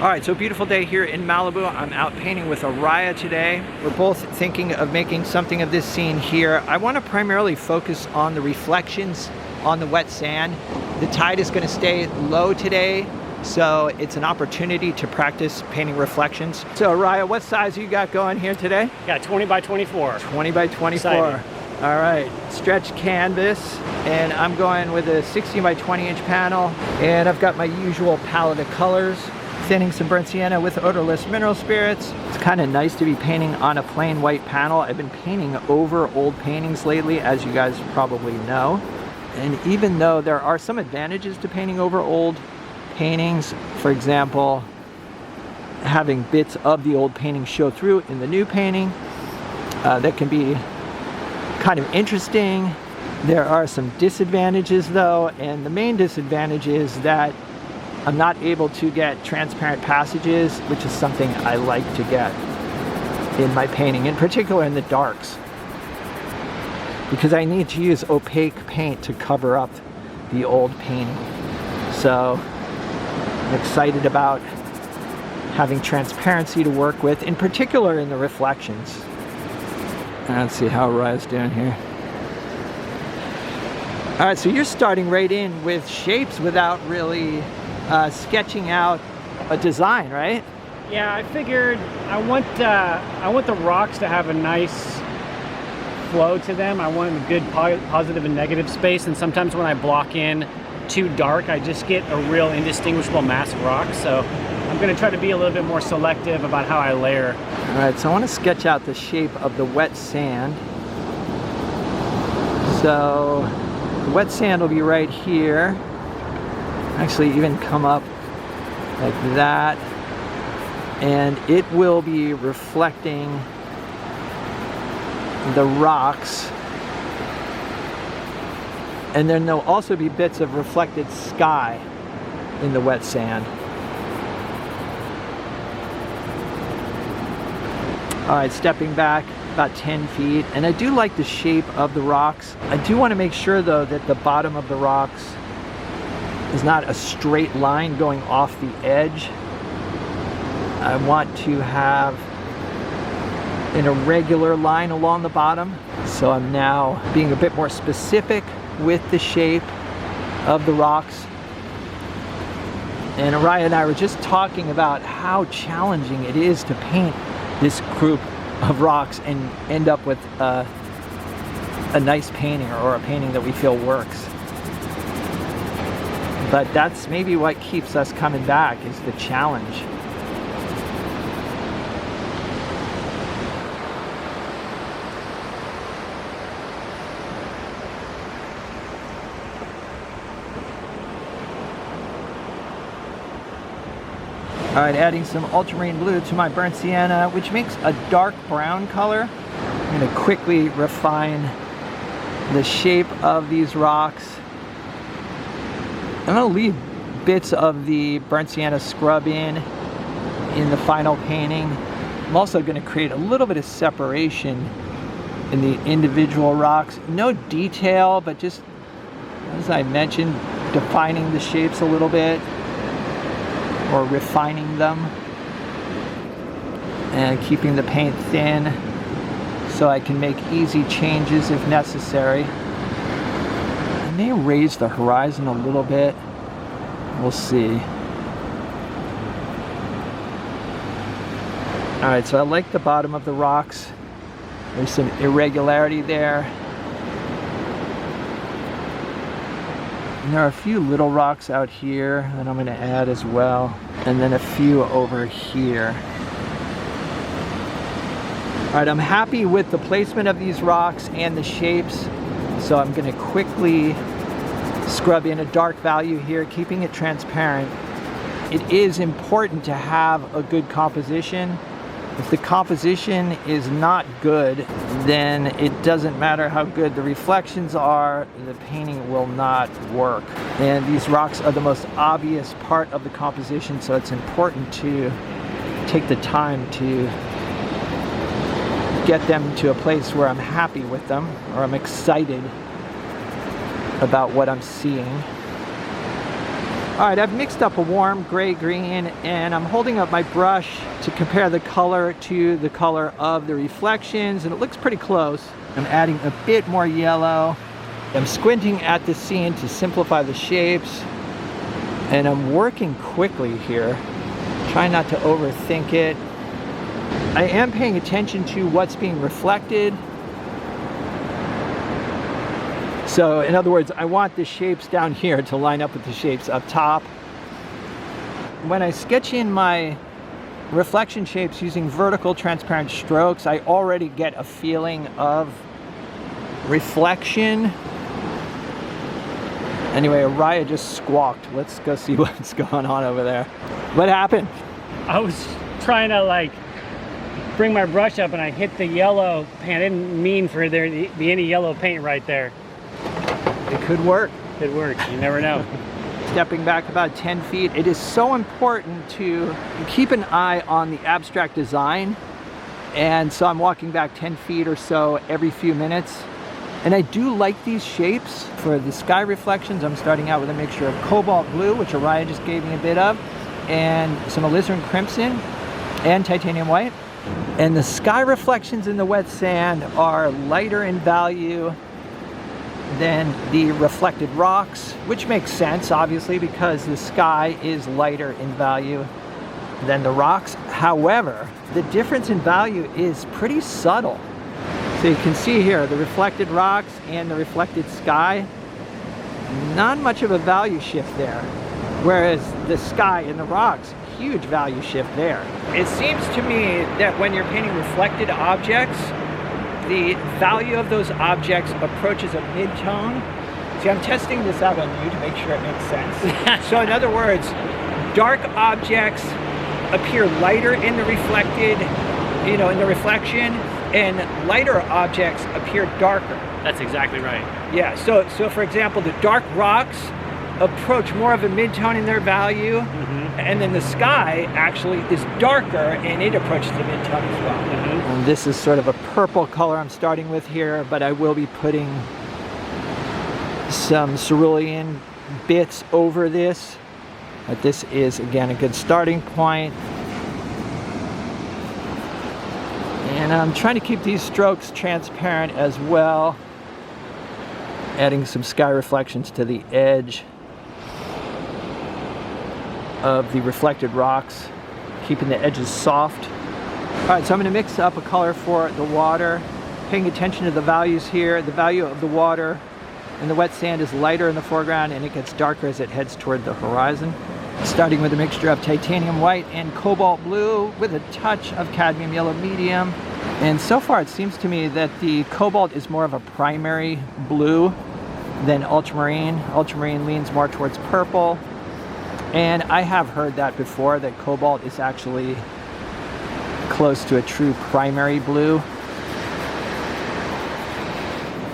All right, so beautiful day here in Malibu. I'm out painting with Ariah today. We're both thinking of making something of this scene here. I want to primarily focus on the reflections on the wet sand. The tide is going to stay low today, so it's an opportunity to practice painting reflections. So Ariah, what size you got going here today? Got 20 by 24. 20 by 24. Exciting. All right, stretch canvas, and I'm going with a 16 by 20 inch panel, and I've got my usual palette of colors. Thinning some burnt sienna with odorless mineral spirits. It's kind of nice to be painting on a plain white panel. I've been painting over old paintings lately, as you guys probably know. And even though there are some advantages to painting over old paintings, for example, having bits of the old painting show through in the new painting, that can be kind of interesting. There are some disadvantages though, and the main disadvantage is that I'm not able to get transparent passages, which is something I like to get in my painting, in particular in the darks, because I need to use opaque paint to cover up the old painting. So I'm excited about having transparency to work with, in particular in the reflections. Let's see how Ariah's doing here. All right, so you're starting right in with shapes without really sketching out a design, right? Yeah, I figured I want the rocks to have a nice flow to them. I want a good positive and negative space, and sometimes when I block in too dark, I just get a real indistinguishable mass of rocks. So I'm going to try to be a little bit more selective about how I layer. All right, so I want to sketch out the shape of the wet sand. So the wet sand will be right here. Actually even come up like that, and it will be reflecting the rocks, and then there'll also be bits of reflected sky in the wet sand. All right, stepping back about 10 feet, and I do like the shape of the rocks. I do want to make sure though that the bottom of the rocks is not a straight line going off the edge. I want to have an irregular line along the bottom. So I'm now being a bit more specific with the shape of the rocks. And Ariah and I were just talking about how challenging it is to paint this group of rocks and end up with a nice painting, or a painting that we feel works. But that's maybe what keeps us coming back, is the challenge. All right, adding some ultramarine blue to my burnt sienna, which makes a dark brown color. I'm going to quickly refine the shape of these rocks. I'm going to leave bits of the burnt sienna scrub in the final painting. I'm also going to create a little bit of separation in the individual rocks. No detail, but just, as I mentioned, defining the shapes a little bit, or refining them, and keeping the paint thin so I can make easy changes if necessary. I may raise the horizon a little bit. We'll see. All right, so I like the bottom of the rocks. There's some irregularity there. And there are a few little rocks out here that I'm going to add as well, and then a few over here. All right, I'm happy with the placement of these rocks and the shapes, so I'm going to quickly scrub in a dark value here, keeping it transparent. It is important to have a good composition. If the composition is not good, then it doesn't matter how good the reflections are, the painting will not work. And these rocks are the most obvious part of the composition, so it's important to take the time to get them to a place where I'm happy with them, or I'm excited about what I'm seeing. All right, I've mixed up a warm gray-green, and I'm holding up my brush to compare the color to the color of the reflections, and it looks pretty close. I'm adding a bit more yellow. I'm squinting at the scene to simplify the shapes, and I'm working quickly here. Try not to overthink it. I am paying attention to what's being reflected. So in other words, I want the shapes down here to line up with the shapes up top. When I sketch in my reflection shapes using vertical transparent strokes, I already get a feeling of reflection. Anyway, Ariah just squawked. Let's go see what's going on over there. What happened? I was trying to like bring my brush up and I hit the yellow paint. I didn't mean for there to be any yellow paint right there. It could work. It works, you never know. Stepping back about 10 feet, it is so important to keep an eye on the abstract design. And so I'm walking back 10 feet or so every few minutes. And I do like these shapes. For the sky reflections, I'm starting out with a mixture of cobalt blue, which Ariah just gave me a bit of, and some alizarin crimson and titanium white. And the sky reflections in the wet sand are lighter in value than the reflected rocks, which makes sense, obviously, because the sky is lighter in value than the rocks. However, the difference in value is pretty subtle. So you can see here, the reflected rocks and the reflected sky, not much of a value shift there. Whereas the sky and the rocks, huge value shift there. It seems to me that when you're painting reflected objects, the value of those objects approaches a mid-tone. See, I'm testing this out on you to make sure it makes sense. So in other words, dark objects appear lighter in the reflected, in the reflection, and lighter objects appear darker. That's exactly right. Yeah, so for example, the dark rocks approach more of a mid-tone in their value, and then the sky actually is darker and it approaches the mid-tone as well. And this is sort of a purple color I'm starting with here, but I will be putting some cerulean bits over this. But this is, again, a good starting point. And I'm trying to keep these strokes transparent as well. Adding some sky reflections to the edge of the reflected rocks, keeping the edges soft. All right, so I'm going to mix up a color for the water, paying attention to the values here. The value of the water in the wet sand is lighter in the foreground, and it gets darker as it heads toward the horizon. Starting with a mixture of titanium white and cobalt blue with a touch of cadmium yellow medium. And so far it seems to me that the cobalt is more of a primary blue than ultramarine. Ultramarine leans more towards purple. And I have heard that before, that cobalt is actually close to a true primary blue.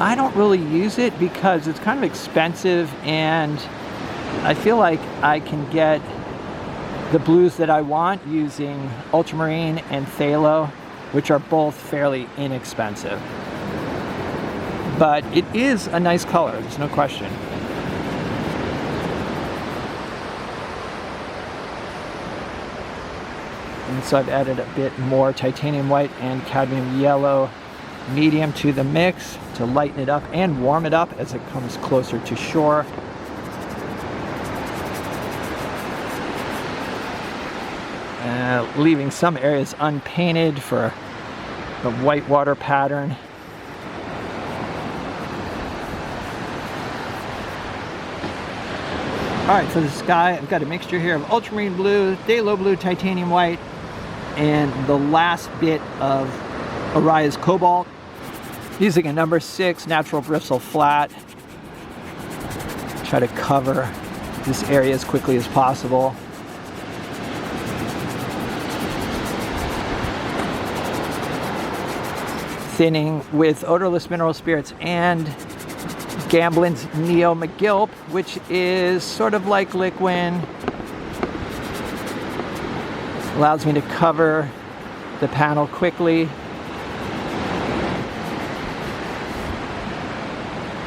I don't really use it because it's kind of expensive, and I feel like I can get the blues that I want using ultramarine and phthalo, which are both fairly inexpensive. But it is a nice color, there's no question. And so I've added a bit more titanium white and cadmium yellow medium to the mix to lighten it up and warm it up as it comes closer to shore. Leaving some areas unpainted for the whitewater pattern. Alright, for the sky, I've got a mixture here of ultramarine blue, phthalo blue, titanium white, and the last bit of Ariah's cobalt. Using a number 6 natural bristle flat. Try to cover this area as quickly as possible. Thinning with odorless mineral spirits and Gamblin's Neo McGilp, which is sort of like liquid. Allows me to cover the panel quickly.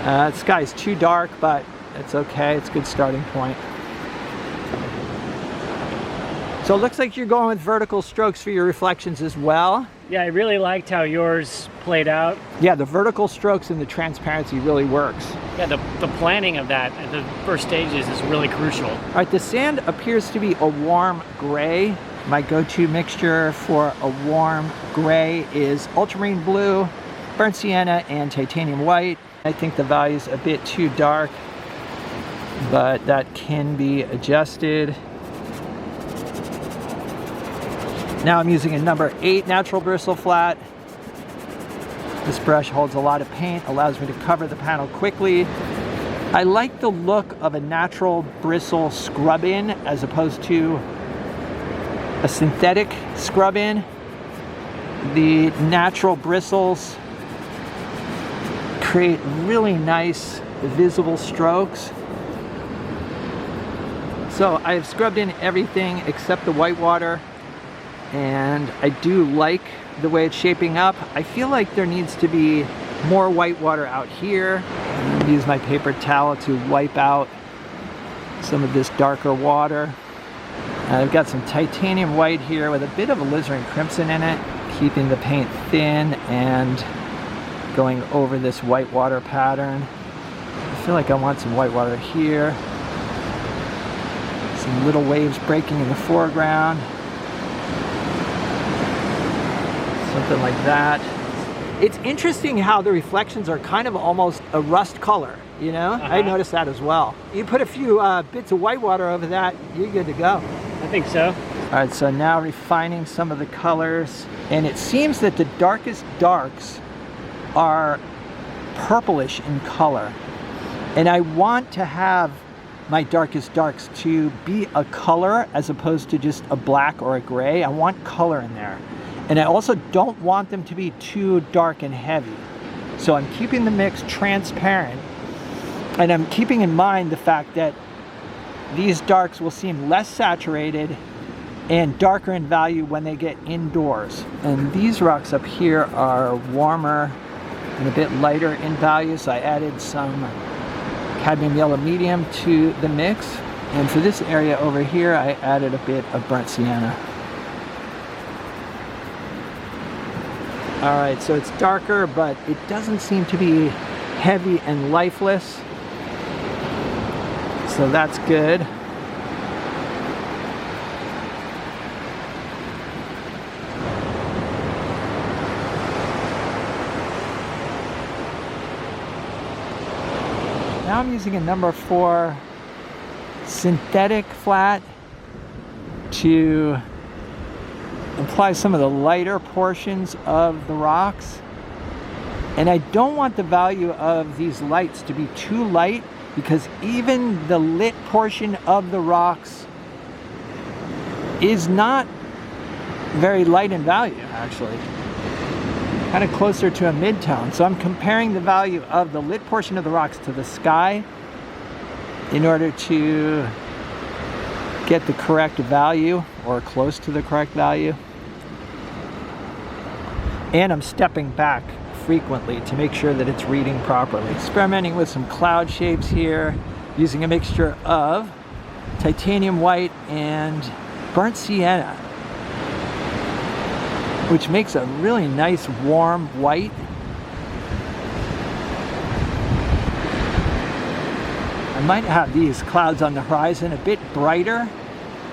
The sky is too dark, but it's okay. It's a good starting point. So it looks like you're going with vertical strokes for your reflections as well. Yeah, I really liked how yours played out. Yeah, the vertical strokes and the transparency really works. Yeah, the planning of that at the first stages is really crucial. All right, the sand appears to be a warm gray. My go-to mixture for a warm gray is ultramarine blue, burnt sienna, and titanium white. I think the value's a bit too dark, but that can be adjusted. Now I'm using a number 8 natural bristle flat. This brush holds a lot of paint, allows me to cover the panel quickly. I like the look of a natural bristle scrub-in as opposed to a synthetic scrub-in. The natural bristles create really nice visible strokes. So I have scrubbed in everything except the whitewater, and I do like the way it's shaping up. I feel like there needs to be more whitewater out here. I'm gonna use my paper towel to wipe out some of this darker water. I've got some titanium white here with a bit of alizarin crimson in it, keeping the paint thin and going over this whitewater pattern. I feel like I want some whitewater here. Some little waves breaking in the foreground. Something like that. It's interesting how the reflections are kind of almost a rust color, you know? I noticed that as well. You put a few bits of whitewater over that, you're good to go. I think so. All right, so now refining some of the colors. And it seems that the darkest darks are purplish in color. And I want to have my darkest darks to be a color as opposed to just a black or a gray. I want color in there. And I also don't want them to be too dark and heavy. So I'm keeping the mix transparent, and I'm keeping in mind the fact that these darks will seem less saturated and darker in value when they get indoors. And these rocks up here are warmer and a bit lighter in value, so I added some cadmium yellow medium to the mix. And for this area over here, I added a bit of burnt sienna. All right, so it's darker, but it doesn't seem to be heavy and lifeless. So that's good. Now I'm using a number 4 synthetic flat to apply some of the lighter portions of the rocks. And I don't want the value of these lights to be too light, because even the lit portion of the rocks is not very light in value, actually. Kind of closer to a mid-tone. So I'm comparing the value of the lit portion of the rocks to the sky in order to get the correct value, or close to the correct value. And I'm stepping back frequently to make sure that it's reading properly. Experimenting with some cloud shapes here, using a mixture of titanium white and burnt sienna, which makes a really nice warm white. I might have these clouds on the horizon a bit brighter,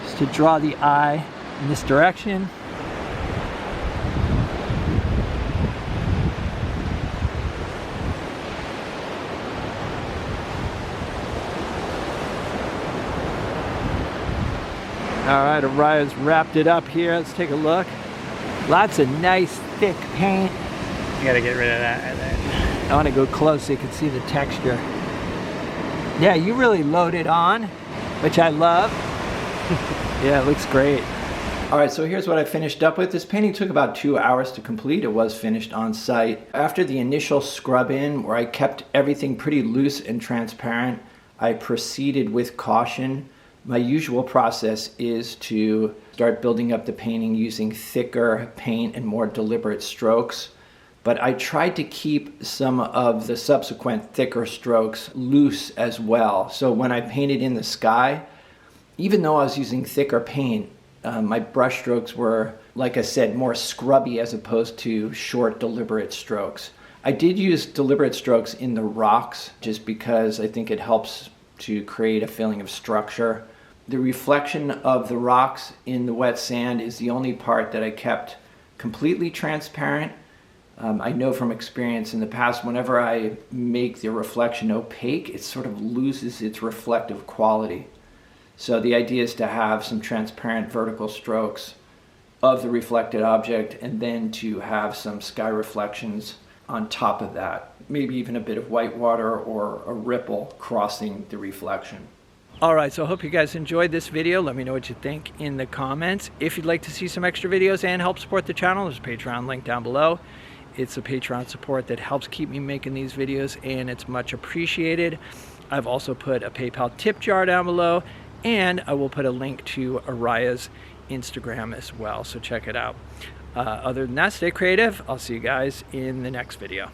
just to draw the eye in this direction. All right, Ariah's wrapped it up here. Let's take a look. Lots of nice thick paint. You gotta get rid of that right there. I want to go close so you can see the texture. Yeah, you really load it on, which I love. Yeah, it looks great. All right, so here's what I finished up with. This painting took about 2 hours to complete. It was finished on site. After the initial scrub in, where I kept everything pretty loose and transparent, I proceeded with caution. My usual process is to start building up the painting using thicker paint and more deliberate strokes. But I tried to keep some of the subsequent thicker strokes loose as well. So when I painted in the sky, even though I was using thicker paint, my brush strokes were, like I said, more scrubby as opposed to short, deliberate strokes. I did use deliberate strokes in the rocks just because I think it helps to create a feeling of structure. The reflection of the rocks in the wet sand is the only part that I kept completely transparent. I know from experience in the past, whenever I make the reflection opaque, it sort of loses its reflective quality. So the idea is to have some transparent vertical strokes of the reflected object and then to have some sky reflections on top of that. Maybe even a bit of white water or a ripple crossing the reflection. All right, so I hope you guys enjoyed this video. Let me know what you think in the comments. If you'd like to see some extra videos and help support the channel, there's a Patreon link down below. It's a Patreon support that helps keep me making these videos, and it's much appreciated. I've also put a PayPal tip jar down below, and I will put a link to Ariah's Instagram as well, so check it out. Other than that, stay creative. I'll see you guys in the next video.